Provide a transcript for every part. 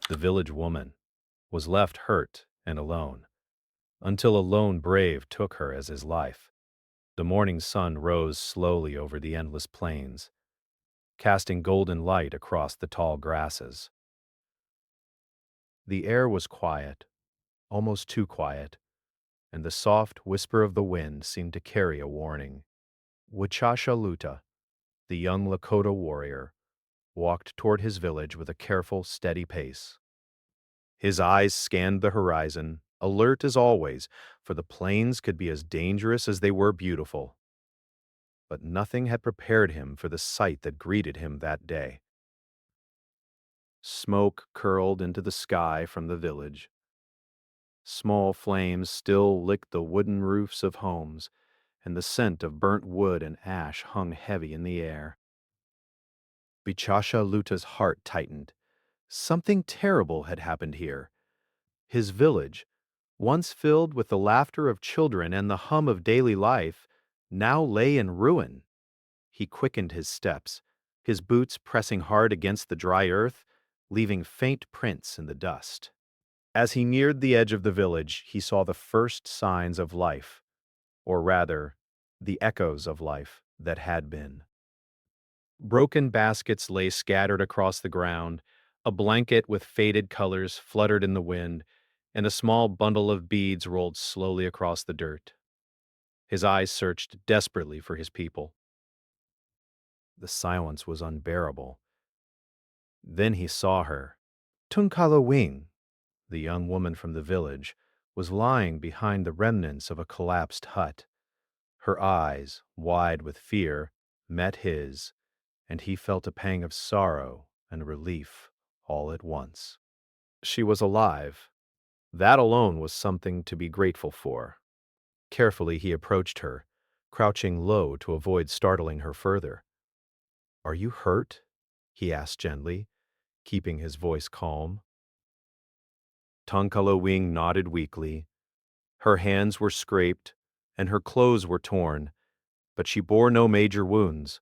The village woman was left hurt and alone, until a lone brave took her as his life. The morning sun rose slowly over the endless plains, casting golden light across the tall grasses. The air was quiet, almost too quiet, and the soft whisper of the wind seemed to carry a warning. Wachashaluta, the young Lakota warrior, walked toward his village with a careful, steady pace. His eyes scanned the horizon, alert as always, for the plains could be as dangerous as they were beautiful. But nothing had prepared him for the sight that greeted him that day. Smoke curled into the sky from the village. Small flames still licked the wooden roofs of homes, and the scent of burnt wood and ash hung heavy in the air. Bichasha Luta's heart tightened. Something terrible had happened here. His village, once filled with the laughter of children and the hum of daily life, now lay in ruin. He quickened his steps, his boots pressing hard against the dry earth, leaving faint prints in the dust. As he neared the edge of the village, he saw the first signs of life, or rather, the echoes of life that had been. Broken baskets lay scattered across the ground, a blanket with faded colors fluttered in the wind, and a small bundle of beads rolled slowly across the dirt. His eyes searched desperately for his people. The silence was unbearable. Then he saw her. Tunkala Wing, the young woman from the village, was lying behind the remnants of a collapsed hut. Her eyes, wide with fear, met his, and he felt a pang of sorrow and relief all at once. She was alive. That alone was something to be grateful for. Carefully he approached her, crouching low to avoid startling her further. "Are you hurt?" he asked gently, keeping his voice calm. Tunkala Wing nodded weakly. Her hands were scraped, and her clothes were torn, but she bore no major wounds.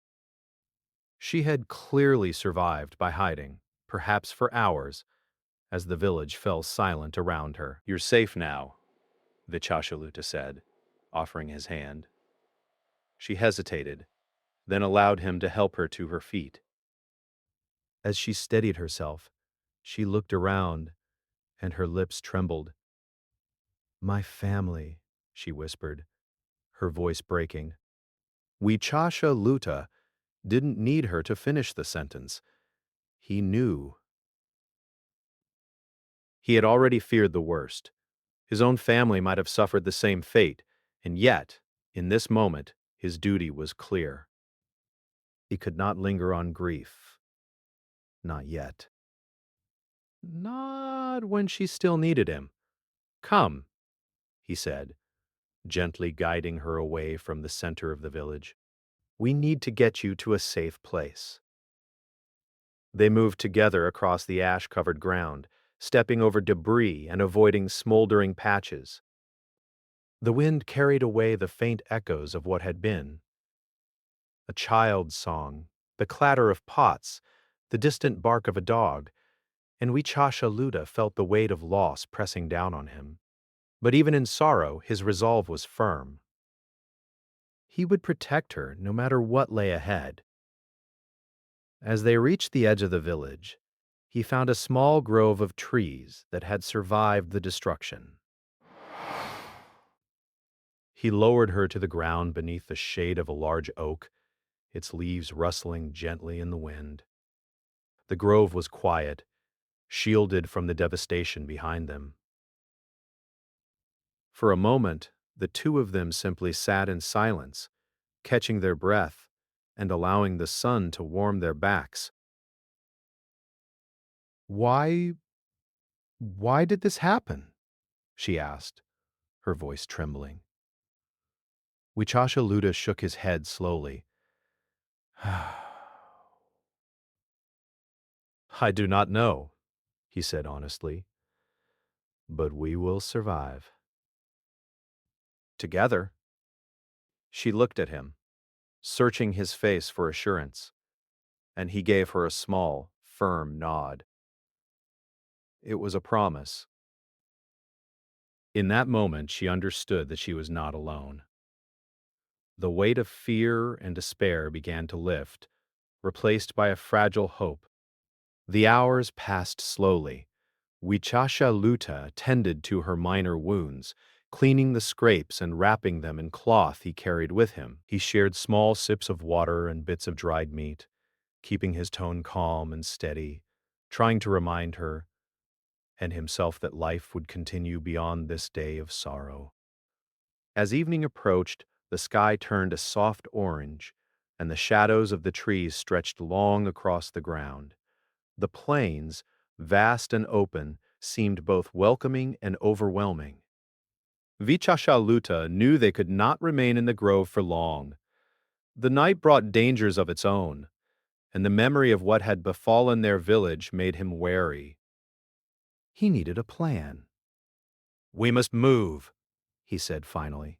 She had clearly survived by hiding, perhaps for hours, as the village fell silent around her. "You're safe now," Vichashaluta said, offering his hand. She hesitated, then allowed him to help her to her feet. As she steadied herself, she looked around, and her lips trembled. "My family," she whispered, her voice breaking. Wichasha didn't need her to finish the sentence. He knew. He had already feared the worst. His own family might have suffered the same fate, and yet, in this moment, his duty was clear. He could not linger on grief. Not yet. Not when she still needed him. "Come," he said, gently guiding her away from the center of the village. "We need to get you to a safe place." They moved together across the ash-covered ground, stepping over debris and avoiding smoldering patches. The wind carried away the faint echoes of what had been. A child's song, the clatter of pots, the distant bark of a dog, and Wichasha felt the weight of loss pressing down on him. But even in sorrow, his resolve was firm. He would protect her no matter what lay ahead. As they reached the edge of the village, he found a small grove of trees that had survived the destruction. He lowered her to the ground beneath the shade of a large oak, its leaves rustling gently in the wind. The grove was quiet, shielded from the devastation behind them. For a moment, the two of them simply sat in silence, catching their breath and allowing the sun to warm their backs. Why why did this happen?" she asked, her voice trembling. Wichasha shook his head slowly. "I do not know," he said honestly, "but we will survive." Together. She looked at him, searching his face for assurance, and he gave her a small, firm nod. It was a promise. In that moment, she understood that she was not alone. The weight of fear and despair began to lift, replaced by a fragile hope. The hours passed slowly. Wichasha Luta tended to her minor wounds, cleaning the scrapes and wrapping them in cloth he carried with him. He shared small sips of water and bits of dried meat, keeping his tone calm and steady, trying to remind her and himself that life would continue beyond this day of sorrow. As evening approached, the sky turned a soft orange, and the shadows of the trees stretched long across the ground. The plains, vast and open, seemed both welcoming and overwhelming. Vichashaluta knew they could not remain in the grove for long. The night brought dangers of its own, and the memory of what had befallen their village made him wary. He needed a plan. "We must move," he said finally.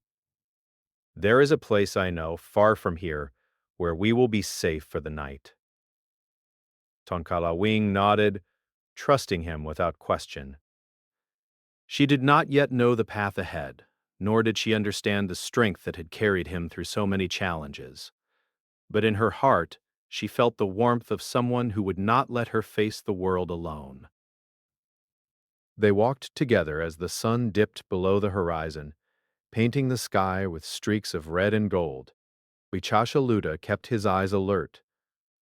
"There is a place I know, far from here, where we will be safe for the night." Tonkalawing nodded, trusting him without question. She did not yet know the path ahead, nor did she understand the strength that had carried him through so many challenges. But in her heart, she felt the warmth of someone who would not let her face the world alone. They walked together as the sun dipped below the horizon, painting the sky with streaks of red and gold. Wichashaluta kept his eyes alert,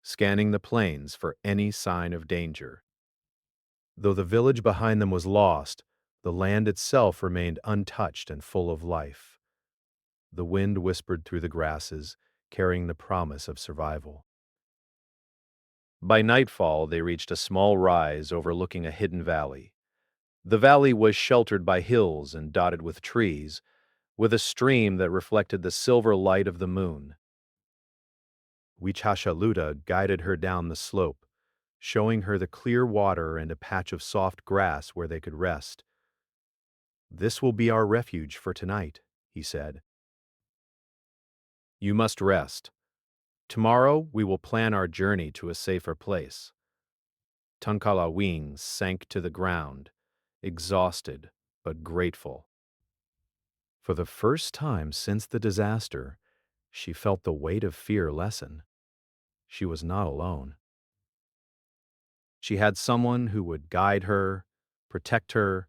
scanning the plains for any sign of danger. Though the village behind them was lost, the land itself remained untouched and full of life. The wind whispered through the grasses, carrying the promise of survival. By nightfall, they reached a small rise overlooking a hidden valley. The valley was sheltered by hills and dotted with trees, with a stream that reflected the silver light of the moon. Wichashaluta guided her down the slope, showing her the clear water and a patch of soft grass where they could rest. "This will be our refuge for tonight," he said. "You must rest. Tomorrow we will plan our journey to a safer place." Tunkalawing sank to the ground, exhausted but grateful. For the first time since the disaster, she felt the weight of fear lessen. She was not alone. She had someone who would guide her, protect her,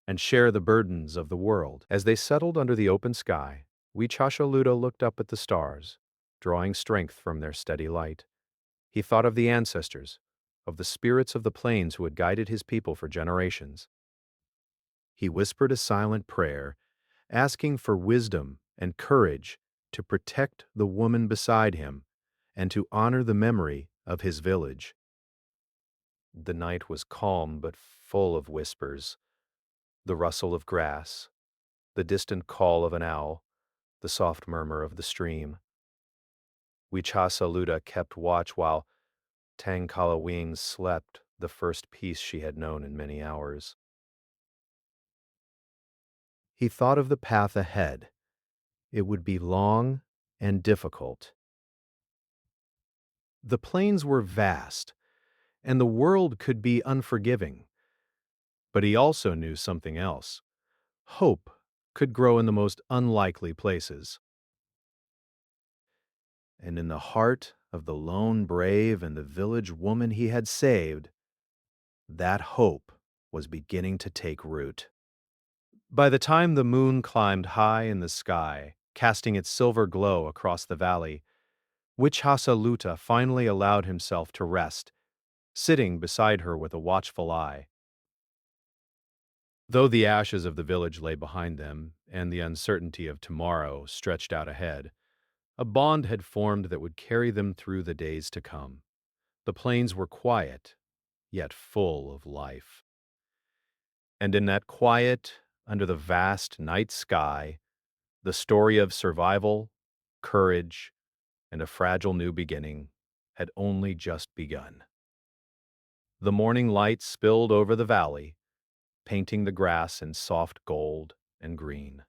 and share the burdens of the world. As they settled under the open sky, Wichashaluta looked up at the stars, drawing strength from their steady light. He thought of the ancestors, of the spirits of the plains who had guided his people for generations. He whispered a silent prayer, asking for wisdom and courage to protect the woman beside him and to honor the memory of his village. The night was calm but full of whispers, the rustle of grass, the distant call of an owl, the soft murmur of the stream. Wichashaluta kept watch while Tangkalawing slept the first peace she had known in many hours. He thought of the path ahead. It would be long and difficult. The plains were vast, and the world could be unforgiving. But he also knew something else. Hope could grow in the most unlikely places. And in the heart of the lone brave and the village woman he had saved, that hope was beginning to take root. By the time the moon climbed high in the sky, casting its silver glow across the valley, Wichashaluta finally allowed himself to rest, sitting beside her with a watchful eye. Though the ashes of the village lay behind them, and the uncertainty of tomorrow stretched out ahead, a bond had formed that would carry them through the days to come. The plains were quiet, yet full of life. And in that quiet, under the vast night sky, the story of survival, courage, and a fragile new beginning had only just begun. The morning light spilled over the valley, painting the grass in soft gold and green.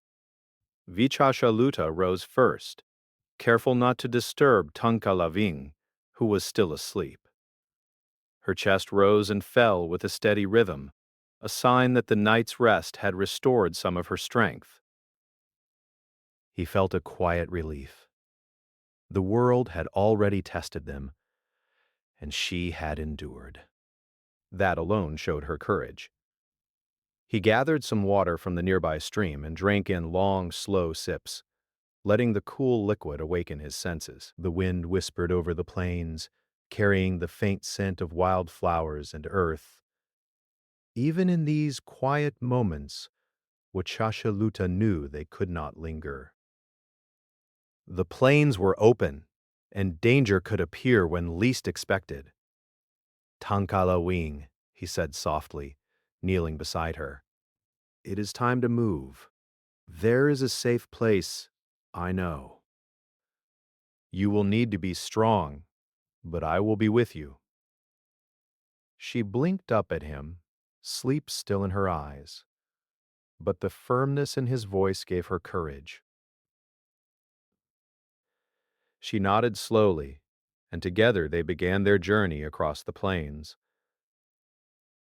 Vichashaluta rose first, careful not to disturb Tunkalawing, who was still asleep. Her chest rose and fell with a steady rhythm, a sign that the night's rest had restored some of her strength. He felt a quiet relief. The world had already tested them, and she had endured. That alone showed her courage. He gathered some water from the nearby stream and drank in long, slow sips, letting the cool liquid awaken his senses. The wind whispered over the plains, carrying the faint scent of wild flowers and earth. Even in these quiet moments, Wachashaluta knew they could not linger. The plains were open, and danger could appear when least expected. Tankala Wing, he said softly, kneeling beside her. It is time to move. There is a safe place, I know. You will need to be strong, but I will be with you. She blinked up at him, sleep still in her eyes, but the firmness in his voice gave her courage. She nodded slowly, and together they began their journey across the plains.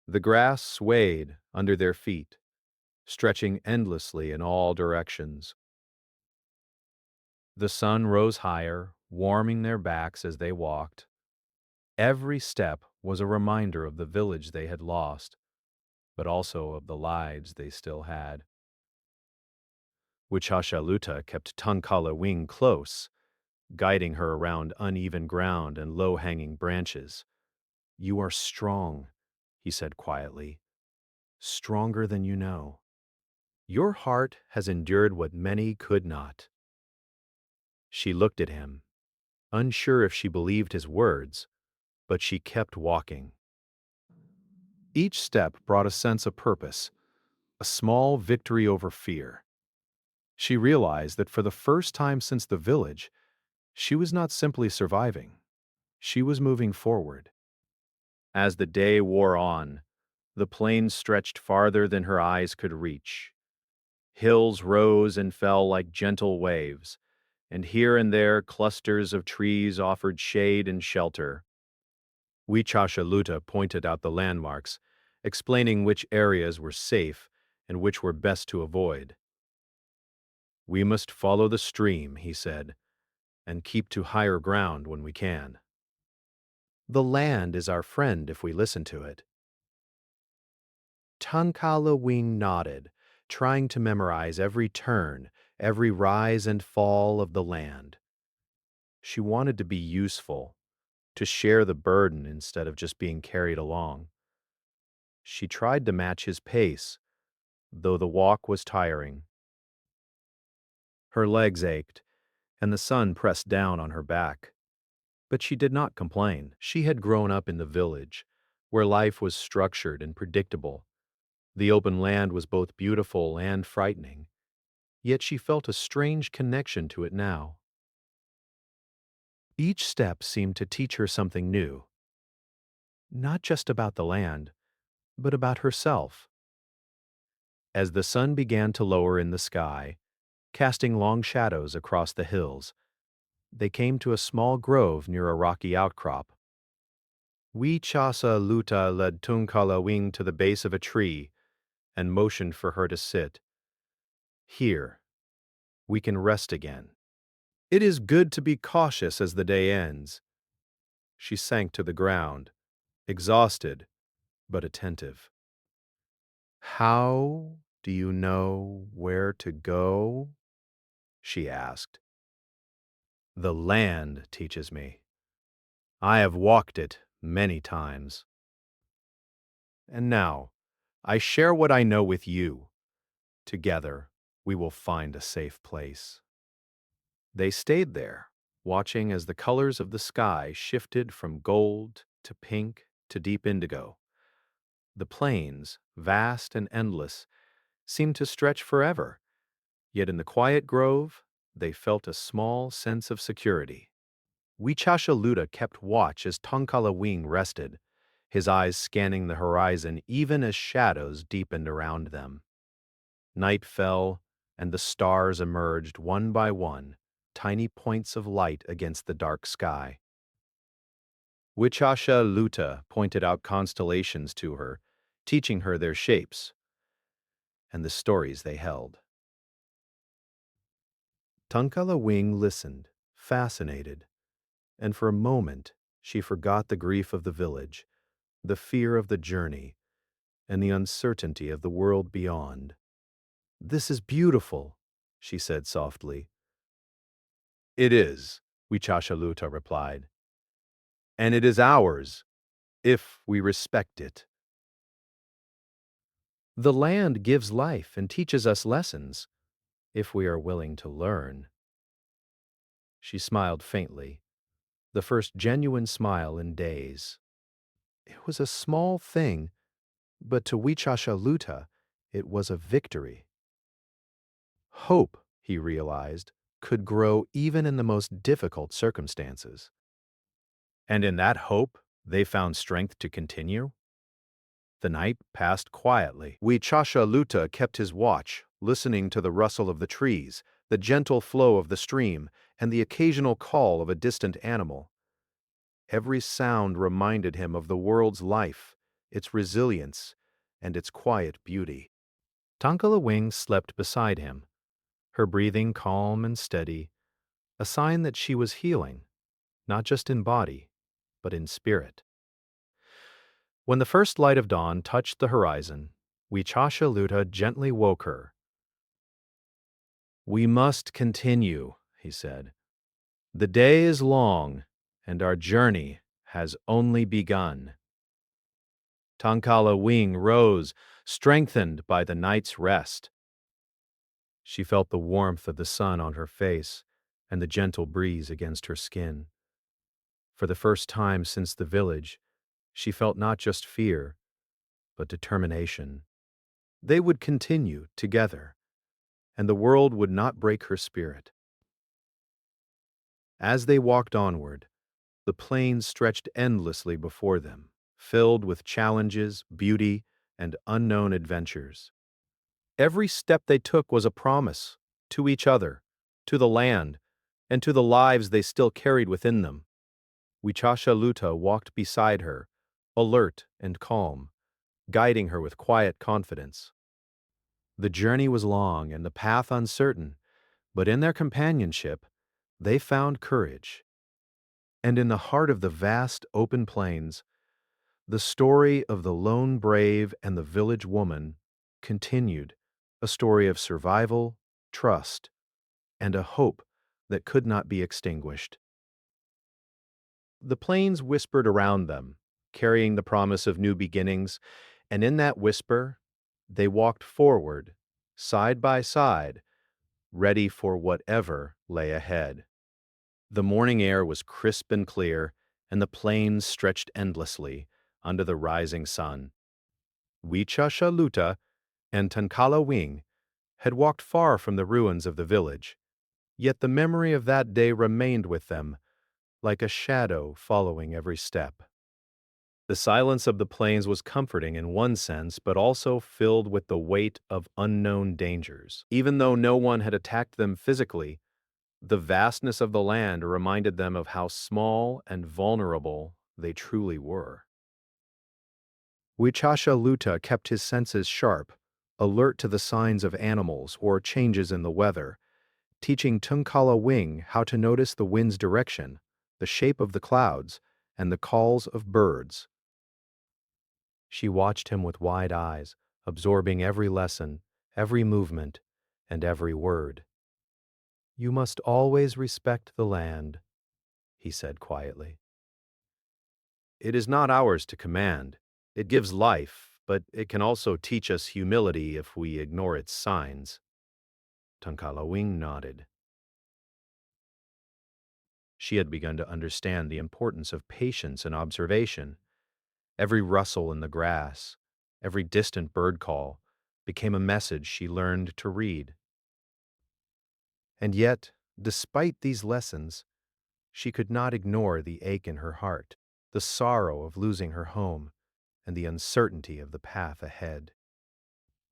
The grass swayed under their feet, stretching endlessly in all directions. The sun rose higher, warming their backs as they walked. Every step was a reminder of the village they had lost, but also of the lives they still had. Wichashaluta kept Tunkala Wing close, guiding her around uneven ground and low-hanging branches. You are strong, he said quietly, stronger than you know. Your heart has endured what many could not. She looked at him, unsure if she believed his words, but she kept walking. Each step brought a sense of purpose, a small victory over fear. She realized that for the first time since the village, she was not simply surviving. She was moving forward. As the day wore on, the plains stretched farther than her eyes could reach. Hills rose and fell like gentle waves, and here and there clusters of trees offered shade and shelter. Wichashaluta pointed out the landmarks, explaining which areas were safe and which were best to avoid. We must follow the stream, he said, and keep to higher ground when we can. The land is our friend if we listen to it. Tankala Wing nodded, trying to memorize every turn, every rise and fall of the land. She wanted to be useful, to share the burden instead of just being carried along. She tried to match his pace, though the walk was tiring. Her legs ached, and the sun pressed down on her back. But she did not complain. She had grown up in the village, where life was structured and predictable. The open land was both beautiful and frightening, yet she felt a strange connection to it now. Each step seemed to teach her something new, not just about the land, but about herself. As the sun began to lower in the sky, casting long shadows across the hills, they came to a small grove near a rocky outcrop. Wichashaluta led Tunkala Wing to the base of a tree and motioned for her to sit. Here, we can rest again. It is good to be cautious as the day ends. She sank to the ground, exhausted but attentive. How do you know where to go? She asked. The land teaches me. I have walked it many times. And now, I share what I know with you. Together, we will find a safe place. They stayed there, watching as the colors of the sky shifted from gold to pink to deep indigo. The plains, vast and endless, seemed to stretch forever, yet in the quiet grove, they felt a small sense of security. Wichashaluta kept watch as Tonkala Wing rested, his eyes scanning the horizon even as shadows deepened around them. Night fell, and the stars emerged one by one, tiny points of light against the dark sky. Wichashaluta pointed out constellations to her, teaching her their shapes and the stories they held. Tunkalawing listened, fascinated, and for a moment she forgot the grief of the village, the fear of the journey, and the uncertainty of the world beyond. "This is beautiful," she said softly. "It is," Wichashaluta replied, "and it is ours, if we respect it." The land gives life and teaches us lessons, if we are willing to learn. She smiled faintly, the first genuine smile in days. It was a small thing, but to Wichashaluta, it was a victory. Hope, he realized, could grow even in the most difficult circumstances. And in that hope, they found strength to continue. The night passed quietly. Wichashaluta kept his watch, listening to the rustle of the trees, the gentle flow of the stream, and the occasional call of a distant animal. Every sound reminded him of the world's life, its resilience, and its quiet beauty. Tonkalawing slept beside him, her breathing calm and steady, a sign that she was healing, not just in body, but in spirit. When the first light of dawn touched the horizon, Wichashaluta gently woke her. "We must continue," he said. "The day is long, and our journey has only begun." Tonkalawing rose, strengthened by the night's rest. She felt the warmth of the sun on her face and the gentle breeze against her skin. For the first time since the village, she felt not just fear, but determination. They would continue together, and the world would not break her spirit. As they walked onward, the plains stretched endlessly before them, filled with challenges, beauty, and unknown adventures. Every step they took was a promise to each other, to the land, and to the lives they still carried within them. Wichashaluta walked beside her, alert and calm, guiding her with quiet confidence. The journey was long and the path uncertain, but in their companionship, they found courage. And in the heart of the vast open plains, the story of the lone brave and the village woman continued, a story of survival, trust, and a hope that could not be extinguished. The plains whispered around them, carrying the promise of new beginnings, and in that whisper, they walked forward, side by side, ready for whatever lay ahead. The morning air was crisp and clear, and the plains stretched endlessly under the rising sun. Wichashaluta and Tonkalawing had walked far from the ruins of the village, yet the memory of that day remained with them, like a shadow following every step. The silence of the plains was comforting in one sense, but also filled with the weight of unknown dangers. Even though no one had attacked them physically, the vastness of the land reminded them of how small and vulnerable they truly were. Wichashaluta kept his senses sharp, alert to the signs of animals or changes in the weather, teaching Tonkalawing how to notice the wind's direction, the shape of the clouds, and the calls of birds. She watched him with wide eyes, absorbing every lesson, every movement, and every word. "You must always respect the land," he said quietly. "It is not ours to command. It gives life, but it can also teach us humility if we ignore its signs." Tonkalawing nodded. She had begun to understand the importance of patience and observation. Every rustle in the grass, every distant bird call, became a message she learned to read. And yet, despite these lessons, she could not ignore the ache in her heart, the sorrow of losing her home, and the uncertainty of the path ahead.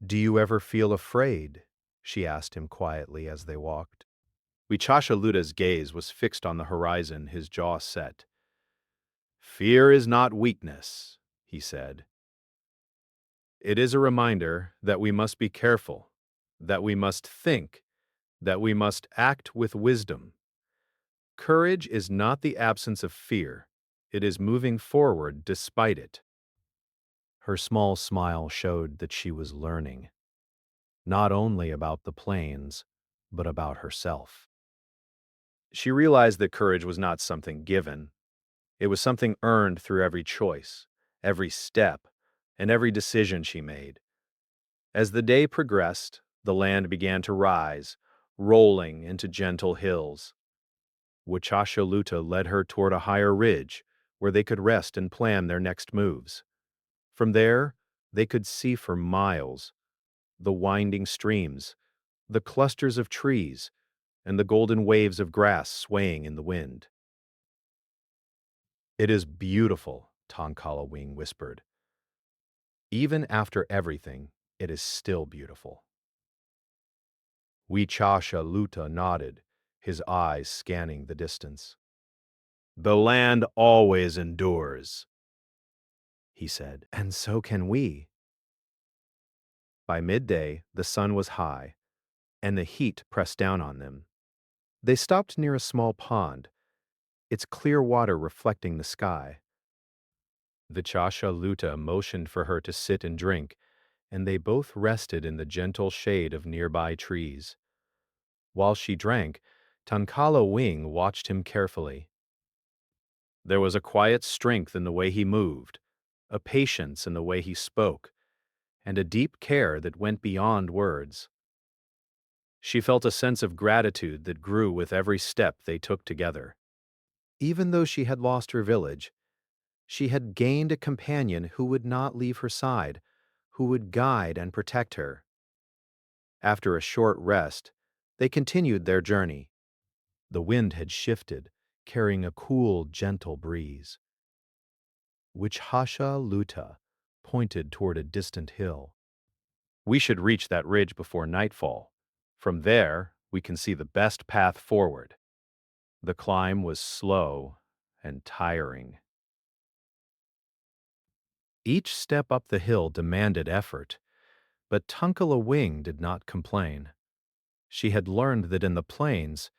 "Do you ever feel afraid?" she asked him quietly as they walked. Wichashaluta's gaze was fixed on the horizon, his jaw set. "Fear is not weakness," he said. It is a reminder that we must be careful, that we must think, that we must act with wisdom. Courage is not the absence of fear, it is moving forward despite it. Her small smile showed that she was learning, not only about the plains, but about herself. She realized that courage was not something given, it was something earned through every choice, every step, and every decision she made. As the day progressed, the land began to rise, rolling into gentle hills. Wachashaluta led her toward a higher ridge where they could rest and plan their next moves. From there, they could see for miles the winding streams, the clusters of trees, and the golden waves of grass swaying in the wind. "It is beautiful," Tonkala Wing whispered. "Even after everything, it is still beautiful." Wichashaluta nodded, his eyes scanning the distance. "The land always endures," he said, "and so can we." By midday, the sun was high, and the heat pressed down on them. They stopped near a small pond, its clear water reflecting the sky. Vichashaluta motioned for her to sit and drink, and they both rested in the gentle shade of nearby trees. While she drank, Tankala Wing watched him carefully. There was a quiet strength in the way he moved, a patience in the way he spoke, and a deep care that went beyond words. She felt a sense of gratitude that grew with every step they took together. Even though she had lost her village, she had gained a companion who would not leave her side, who would guide and protect her. After a short rest, they continued their journey. The wind had shifted, carrying a cool, gentle breeze. Wichasha Luta pointed toward a distant hill. "We should reach that ridge before nightfall. From there, we can see the best path forward." The climb was slow and tiring. Each step up the hill demanded effort, but Tunkala Wing did not complain. She had learned that in the plains,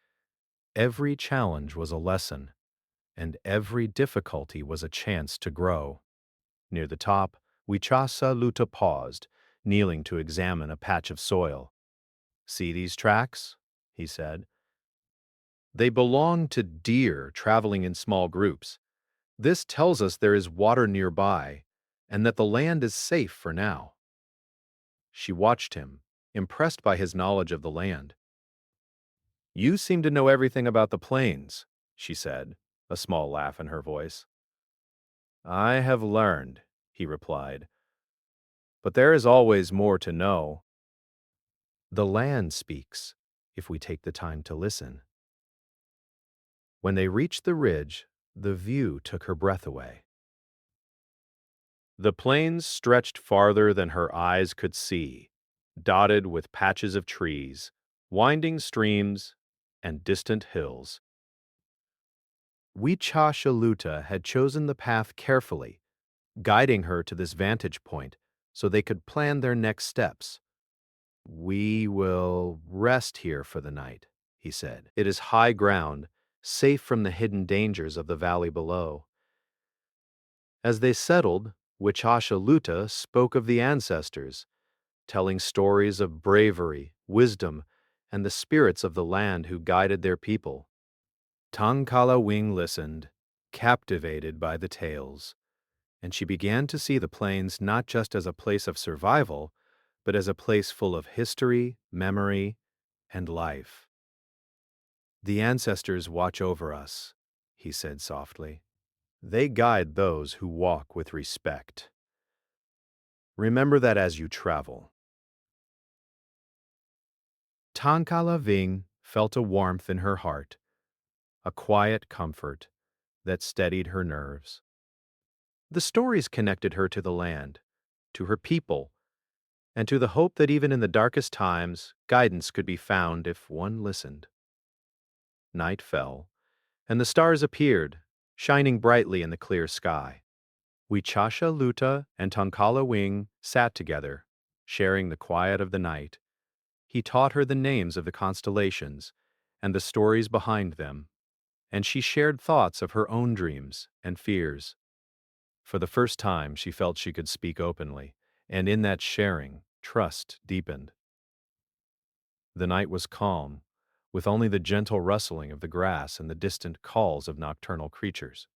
every challenge was a lesson, and every difficulty was a chance to grow. Near the top, Wichasa Luta paused, kneeling to examine a patch of soil. "See these tracks?" he said. "They belong to deer traveling in small groups. This tells us there is water nearby, and that the land is safe for now." She watched him, impressed by his knowledge of the land. "You seem to know everything about the plains," she said, a small laugh in her voice. "I have learned," he replied, "but there is always more to know." The land speaks, if we take the time to listen. When they reached the ridge, the view took her breath away. The plains stretched farther than her eyes could see, dotted with patches of trees, winding streams, and distant hills. Wichashaluta had chosen the path carefully, guiding her to this vantage point so they could plan their next steps. "We will rest here for the night," he said. "It is high ground, safe from the hidden dangers of the valley below." As they settled, Wichashaluta spoke of the ancestors, telling stories of bravery, wisdom, and the spirits of the land who guided their people. Tangkala Wing listened, captivated by the tales, and she began to see the plains not just as a place of survival, but as a place full of history, memory, and life. "The ancestors watch over us," he said softly. "They guide those who walk with respect. Remember that as you travel." Tankala Ving felt a warmth in her heart, a quiet comfort that steadied her nerves. The stories connected her to the land, to her people, and to the hope that even in the darkest times, guidance could be found if one listened. Night fell, and the stars appeared, shining brightly in the clear sky. Wichasha Luta and Tonkala Wing sat together, sharing the quiet of the night. He taught her the names of the constellations and the stories behind them, and she shared thoughts of her own dreams and fears. For the first time, she felt she could speak openly, and in that sharing, trust deepened. The night was calm, with only the gentle rustling of the grass and the distant calls of nocturnal creatures.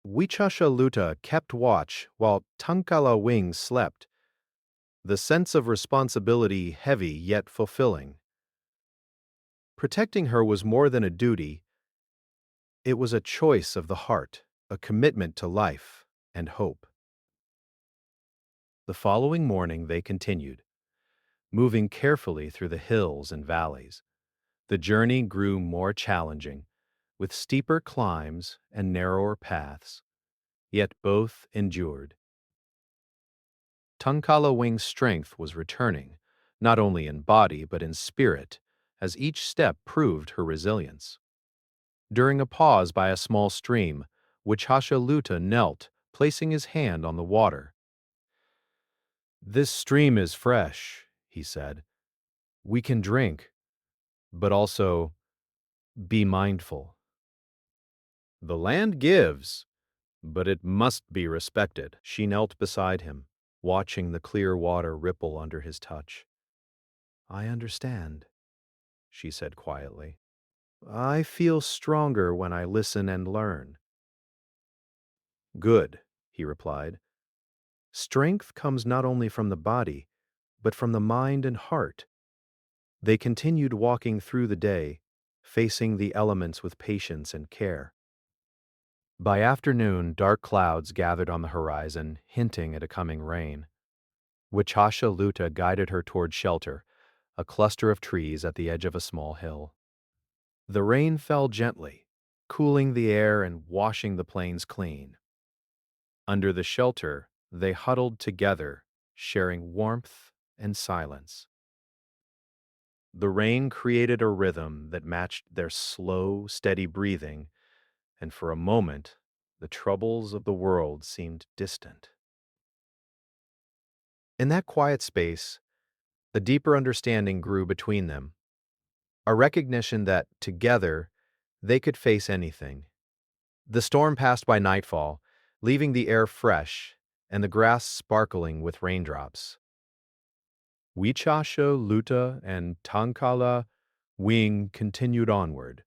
Wichasha Luta kept watch while Tankala Wing slept, the sense of responsibility heavy yet fulfilling. Protecting her was more than a duty, it was a choice of the heart, a commitment to life and hope. The following morning they continued, moving carefully through the hills and valleys. The journey grew more challenging, with steeper climbs and narrower paths, yet both endured. Tunkala Wing's strength was returning, not only in body but in spirit, as each step proved her resilience. During a pause by a small stream, Wichasha Luta knelt, placing his hand on the water. "This stream is fresh," he said. "We can drink, but also be mindful. The land gives, but it must be respected." She knelt beside him, watching the clear water ripple under his touch. "I understand," she said quietly. "I feel stronger when I listen and learn." "Good," he replied. "Strength comes not only from the body, but from the mind and heart." They continued walking through the day, facing the elements with patience and care. By afternoon, dark clouds gathered on the horizon, hinting at a coming rain. Wichasha Luta guided her toward shelter, a cluster of trees at the edge of a small hill. The rain fell gently, cooling the air and washing the plains clean. Under the shelter, they huddled together, sharing warmth and silence. The rain created a rhythm that matched their slow, steady breathing, and for a moment, the troubles of the world seemed distant. In that quiet space, a deeper understanding grew between them, a recognition that, together, they could face anything. The storm passed by nightfall, leaving the air fresh and the grass sparkling with raindrops. Wichasha, Luta, and Tankala Wing continued onward,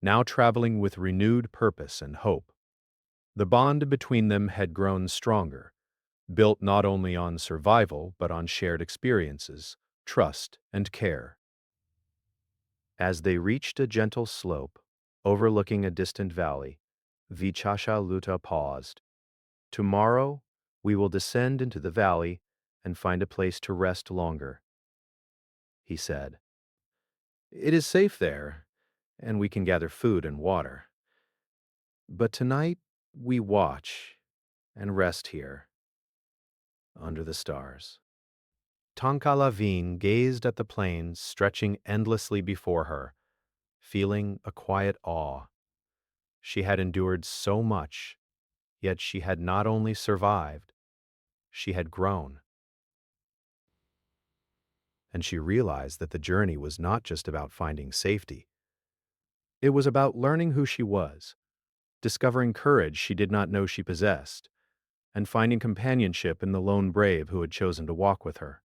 now traveling with renewed purpose and hope. The bond between them had grown stronger, built not only on survival but on shared experiences, trust, and care. As they reached a gentle slope, overlooking a distant valley, Vichasha Luta paused. "Tomorrow, we will descend into the valley and find a place to rest longer," he said. "It is safe there, and we can gather food and water. But tonight, we watch and rest here, under the stars." Tonkalaveen gazed at the plains stretching endlessly before her, feeling a quiet awe. She had endured so much, yet she had not only survived, she had grown. And she realized that the journey was not just about finding safety. It was about learning who she was, discovering courage she did not know she possessed, and finding companionship in the lone brave who had chosen to walk with her.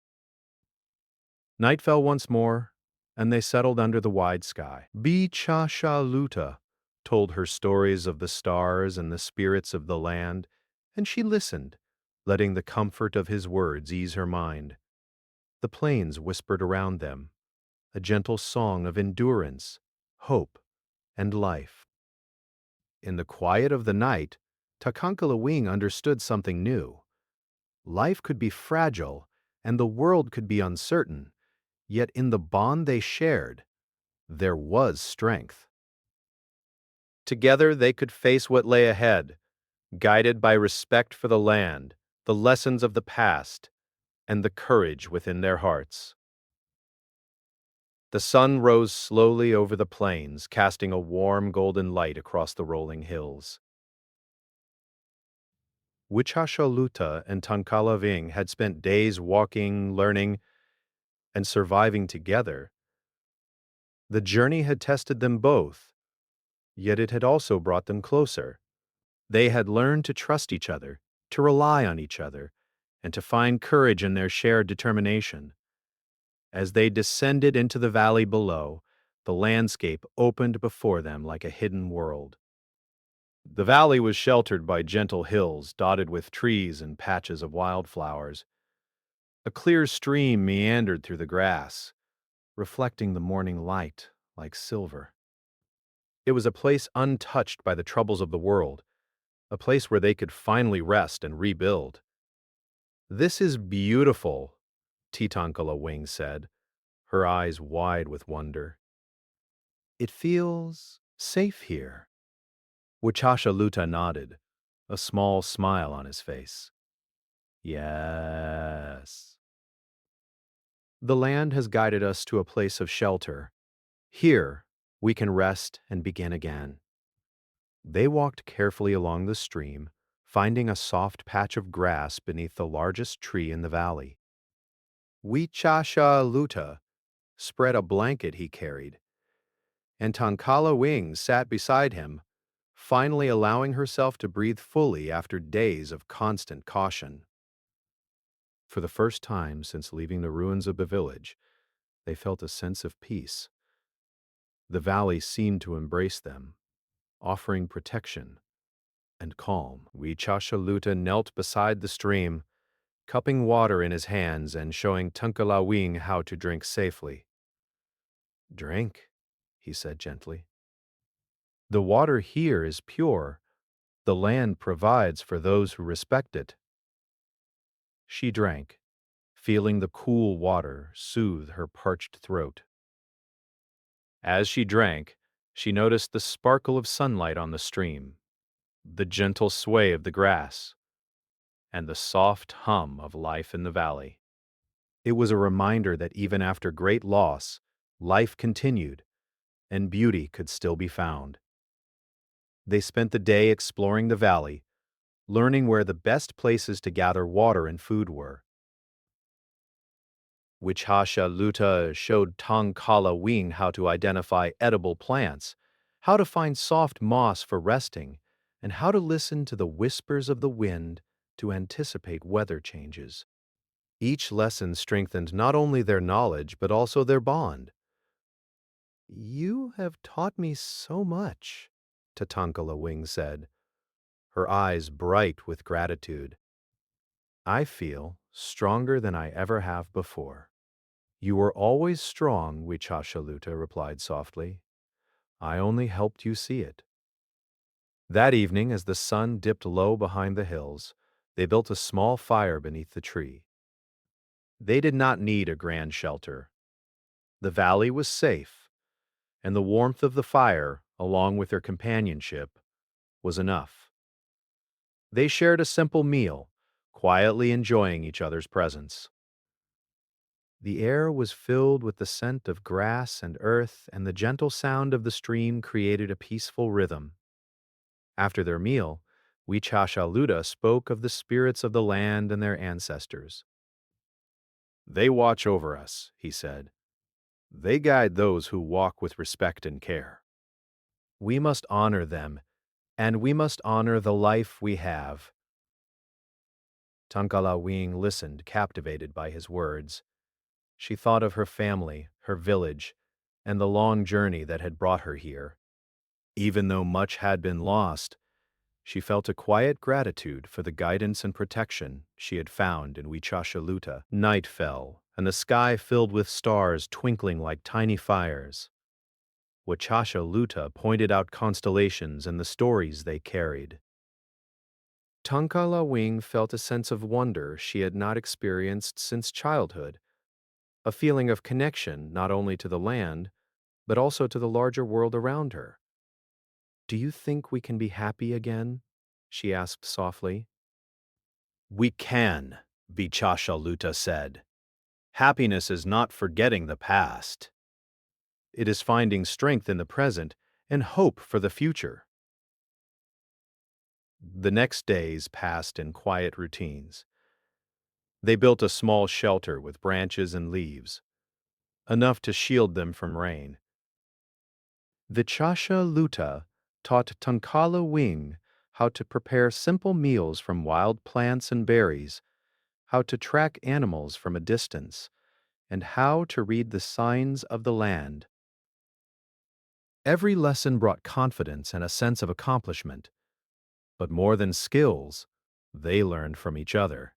Night fell once more, and they settled under the wide sky. Bichashaluta told her stories of the stars and the spirits of the land, and she listened, letting the comfort of his words ease her mind. The plains whispered around them, a gentle song of endurance, hope, and life. In the quiet of the night, Takankalawing understood something new. Life could be fragile, and the world could be uncertain, yet in the bond they shared, there was strength. Together they could face what lay ahead, guided by respect for the land, the lessons of the past, and the courage within their hearts. The sun rose slowly over the plains, casting a warm golden light across the rolling hills. Wichashaluta and Tankalaving had spent days walking, learning, and surviving together. The journey had tested them both, yet it had also brought them closer. They had learned to trust each other, to rely on each other, and to find courage in their shared determination. As they descended into the valley below, the landscape opened before them like a hidden world. The valley was sheltered by gentle hills dotted with trees and patches of wildflowers. A clear stream meandered through the grass, reflecting the morning light like silver. It was a place untouched by the troubles of the world, a place where they could finally rest and rebuild. "This is beautiful," Titankala Wing said, her eyes wide with wonder. "It feels safe here." Luta nodded, a small smile on his face. "Yes. The land has guided us to a place of shelter. Here, we can rest and begin again." They walked carefully along the stream, finding a soft patch of grass beneath the largest tree in the valley. Luta spread a blanket he carried, and Tankala Wing sat beside him, finally allowing herself to breathe fully after days of constant caution. For the first time since leaving the ruins of the village, they felt a sense of peace. The valley seemed to embrace them, offering protection and calm. Luta knelt beside the stream, cupping water in his hands and showing Tunkalawing how to drink safely. "Drink," he said gently. "The water here is pure. The land provides for those who respect it." She drank, feeling the cool water soothe her parched throat. As she drank, she noticed the sparkle of sunlight on the stream, the gentle sway of the grass, and the soft hum of life in the valley. It was a reminder that even after great loss, life continued, and beauty could still be found. They spent the day exploring the valley, learning where the best places to gather water and food were. Luta showed Tongkala Wing how to identify edible plants, how to find soft moss for resting, and how to listen to the whispers of the wind to anticipate weather changes. Each lesson strengthened not only their knowledge but also their bond. "You have taught me so much," Tatankala Wing said, her eyes bright with gratitude. "I feel stronger than I ever have before." "You were always strong," Wichashaluta replied softly. "I only helped you see it." That evening, as the sun dipped low behind the hills, they built a small fire beneath the tree. They did not need a grand shelter. The valley was safe, and the warmth of the fire, along with their companionship, was enough. They shared a simple meal, quietly enjoying each other's presence. The air was filled with the scent of grass and earth, and the gentle sound of the stream created a peaceful rhythm. After their meal, Wichashaluta spoke of the spirits of the land and their ancestors. "They watch over us," he said. "They guide those who walk with respect and care. We must honor them, and we must honor the life we have." Tankala Wing listened, captivated by his words. She thought of her family, her village, and the long journey that had brought her here. Even though much had been lost, she felt a quiet gratitude for the guidance and protection she had found in Wichashaluta. Night fell, and the sky filled with stars twinkling like tiny fires. Wichashaluta pointed out constellations and the stories they carried. Tankala Wing felt a sense of wonder she had not experienced since childhood, a feeling of connection not only to the land, but also to the larger world around her. "Do you think we can be happy again?" she asked softly. "We can," Vichashaluta said. "Happiness is not forgetting the past. It is finding strength in the present and hope for the future." The next days passed in quiet routines. They built a small shelter with branches and leaves, enough to shield them from rain. Vichasha Luta taught Tunkala Wing how to prepare simple meals from wild plants and berries, how to track animals from a distance, and how to read the signs of the land. Every lesson brought confidence and a sense of accomplishment, but more than skills, they learned from each other.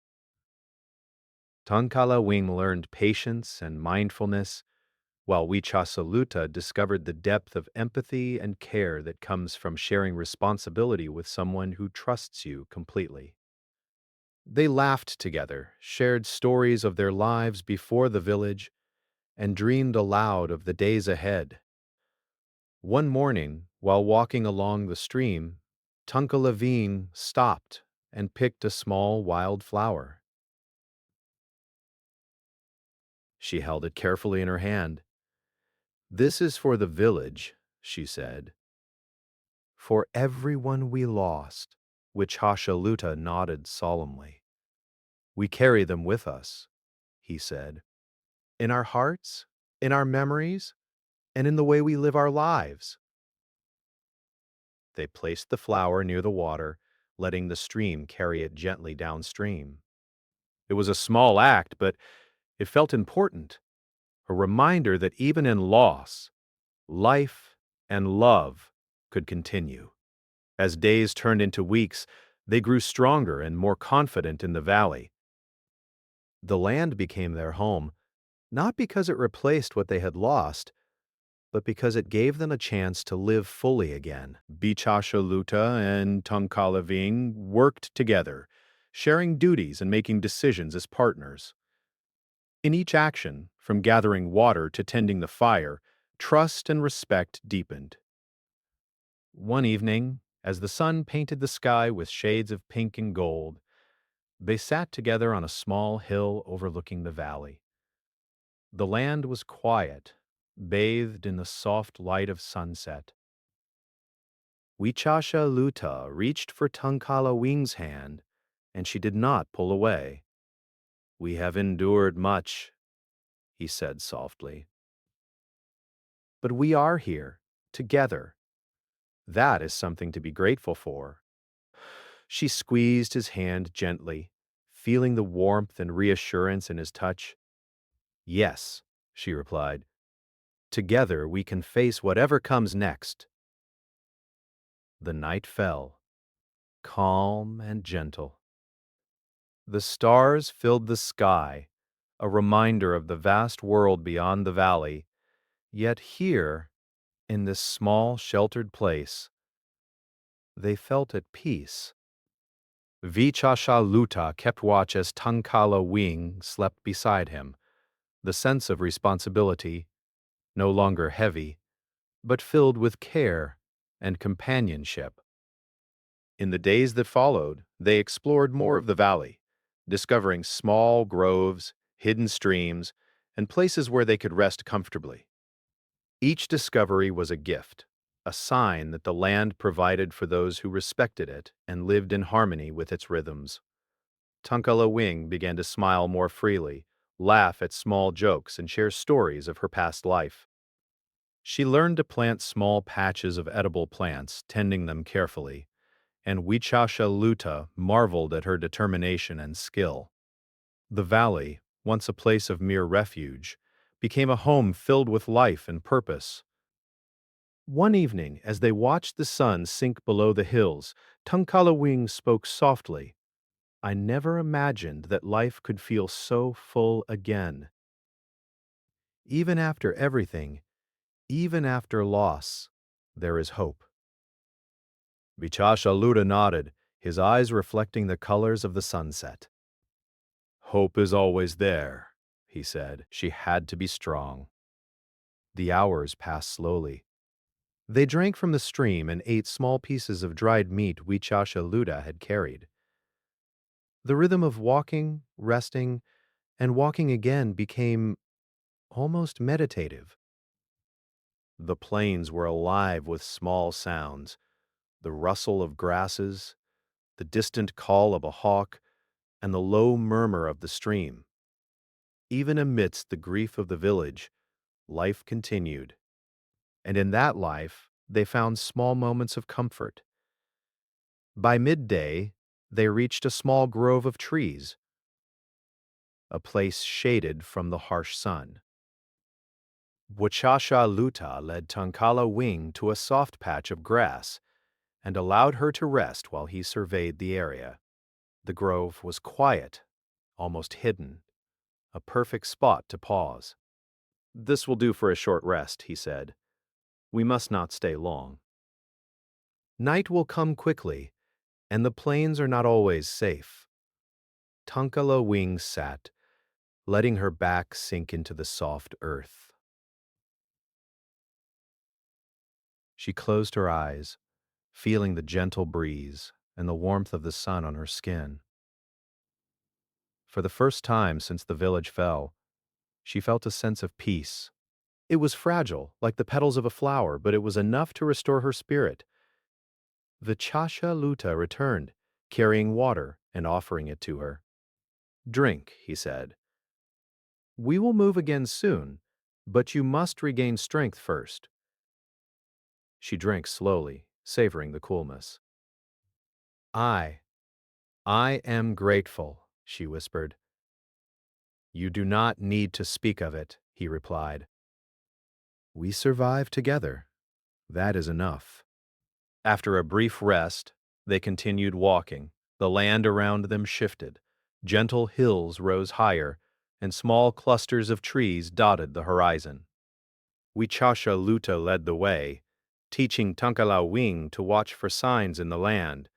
Tunkala Wing learned patience and mindfulness, while Wichasaluta discovered the depth of empathy and care that comes from sharing responsibility with someone who trusts you completely. They laughed together, shared stories of their lives before the village, and dreamed aloud of the days ahead. One morning, while walking along the stream, Tunkalaveen stopped and picked a small wild flower. She held it carefully in her hand. "This is for the village," she said. "For everyone we lost," which Hashaluta nodded solemnly. "We carry them with us," he said, "in our hearts, in our memories, and in the way we live our lives." They placed the flower near the water, letting the stream carry it gently downstream. It was a small act, but it felt important, a reminder that even in loss, life and love could continue. As days turned into weeks, they grew stronger and more confident in the valley. The land became their home, not because it replaced what they had lost, but because it gave them a chance to live fully again. Bichashaluta and Tongkalaving worked together, sharing duties and making decisions as partners. In each action, from gathering water to tending the fire, trust and respect deepened. One evening, as the sun painted the sky with shades of pink and gold, they sat together on a small hill overlooking the valley. The land was quiet, bathed in the soft light of sunset. Wichasha Luta reached for Tunkala Wing's hand, and she did not pull away. "We have endured much," he said softly. "But we are here, together. That is something to be grateful for." She squeezed his hand gently, feeling the warmth and reassurance in his touch. "Yes," she replied. "Together we can face whatever comes next." The night fell, calm and gentle. The stars filled the sky, a reminder of the vast world beyond the valley. Yet here, in this small, sheltered place, they felt at peace. Vichashaluta kept watch as Tankala Wing slept beside him, the sense of responsibility, no longer heavy, but filled with care and companionship. In the days that followed, they explored more of the valley, discovering small groves, hidden streams, and places where they could rest comfortably. Each discovery was a gift, a sign that the land provided for those who respected it and lived in harmony with its rhythms. Tunkala Wing began to smile more freely, laugh at small jokes, and share stories of her past life. She learned to plant small patches of edible plants, tending them carefully, and Wichasha Luta marveled at her determination and skill. The valley, once a place of mere refuge, became a home filled with life and purpose. One evening, as they watched the sun sink below the hills, Tunkalawing spoke softly. "I never imagined that life could feel so full again. Even after everything, even after loss, there is hope." Vichasha Luda nodded, his eyes reflecting the colors of the sunset. "Hope is always there," he said. She had to be strong. The hours passed slowly. They drank from the stream and ate small pieces of dried meat Wichasha Luda had carried. The rhythm of walking, resting, and walking again became almost meditative. The plains were alive with small sounds, the rustle of grasses, the distant call of a hawk, and the low murmur of the stream. Even amidst the grief of the village, life continued, and in that life they found small moments of comfort. By midday, they reached a small grove of trees, a place shaded from the harsh sun. Wachasha Luta led Tankala Wing to a soft patch of grass and allowed her to rest while he surveyed the area. The grove was quiet, almost hidden, a perfect spot to pause. "This will do for a short rest," he said. "We must not stay long. Night will come quickly, and the plains are not always safe." Tankala Wing sat, letting her back sink into the soft earth. She closed her eyes, feeling the gentle breeze and the warmth of the sun on her skin. For the first time since the village fell, she felt a sense of peace. It was fragile, like the petals of a flower, but it was enough to restore her spirit. Vichasha Luta returned, carrying water and offering it to her. "Drink," he said. "We will move again soon, but you must regain strength first." She drank slowly, savoring the coolness. I, I am grateful," she whispered. "You do not need to speak of it," he replied. "We survived together. That is enough." After a brief rest, they continued walking. The land around them shifted. Gentle hills rose higher, and small clusters of trees dotted the horizon. Wichasha Luta led the way, teaching Tankala Wing to watch for signs in the land,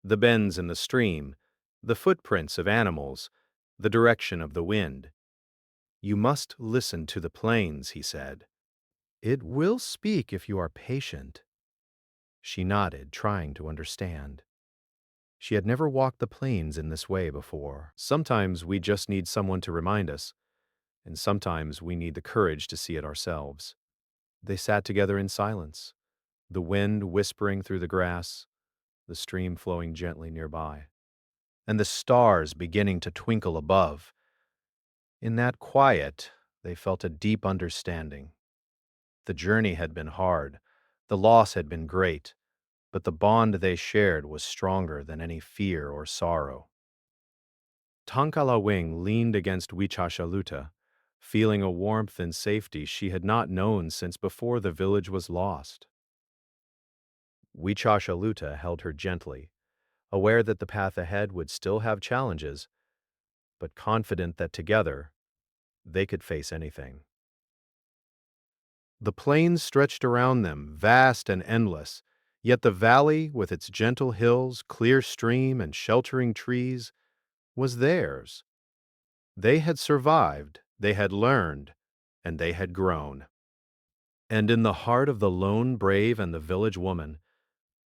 the bends in the stream, the footprints of animals, the direction of the wind. "You must listen to the plains," he said. "It will speak if you are patient." She nodded, trying to understand. She had never walked the plains in this way before. Sometimes we just need someone to remind us, and sometimes we need the courage to see it ourselves. They sat together in silence, the wind whispering through the grass, the stream flowing gently nearby, and the stars beginning to twinkle above. In that quiet, they felt a deep understanding. The journey had been hard, the loss had been great, but the bond they shared was stronger than any fear or sorrow. Tankala Wing leaned against Wichashaluta, feeling a warmth and safety she had not known since before the village was lost. Wichashaluta held her gently, aware that the path ahead would still have challenges, but confident that together they could face anything. The plains stretched around them, vast and endless, yet the valley, with its gentle hills, clear stream, and sheltering trees, was theirs. They had survived, they had learned, and they had grown. And in the heart of the lone brave and the village woman,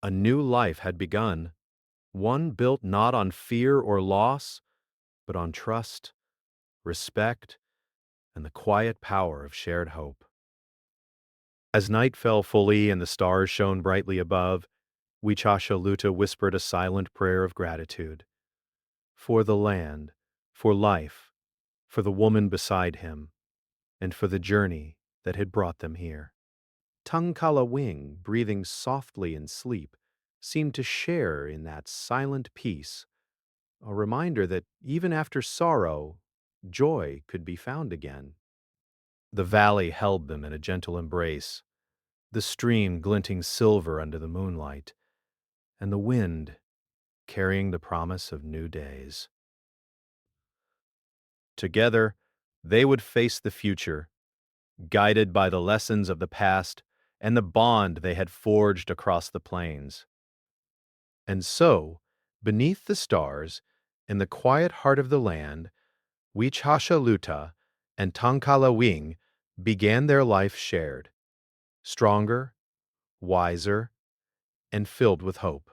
a new life had begun, one built not on fear or loss, but on trust, respect, and the quiet power of shared hope. As night fell fully and the stars shone brightly above, Wichashaluta whispered a silent prayer of gratitude. For the land, for life, for the woman beside him, and for the journey that had brought them here. Tankala Wing, breathing softly in sleep, seemed to share in that silent peace, a reminder that even after sorrow, joy could be found again. The valley held them in a gentle embrace, the stream glinting silver under the moonlight, and the wind carrying the promise of new days. Together, they would face the future, guided by the lessons of the past and the bond they had forged across the plains. And so, beneath the stars, in the quiet heart of the land, Wichashaluta and Tankala Wing began their life shared, stronger, wiser, and filled with hope.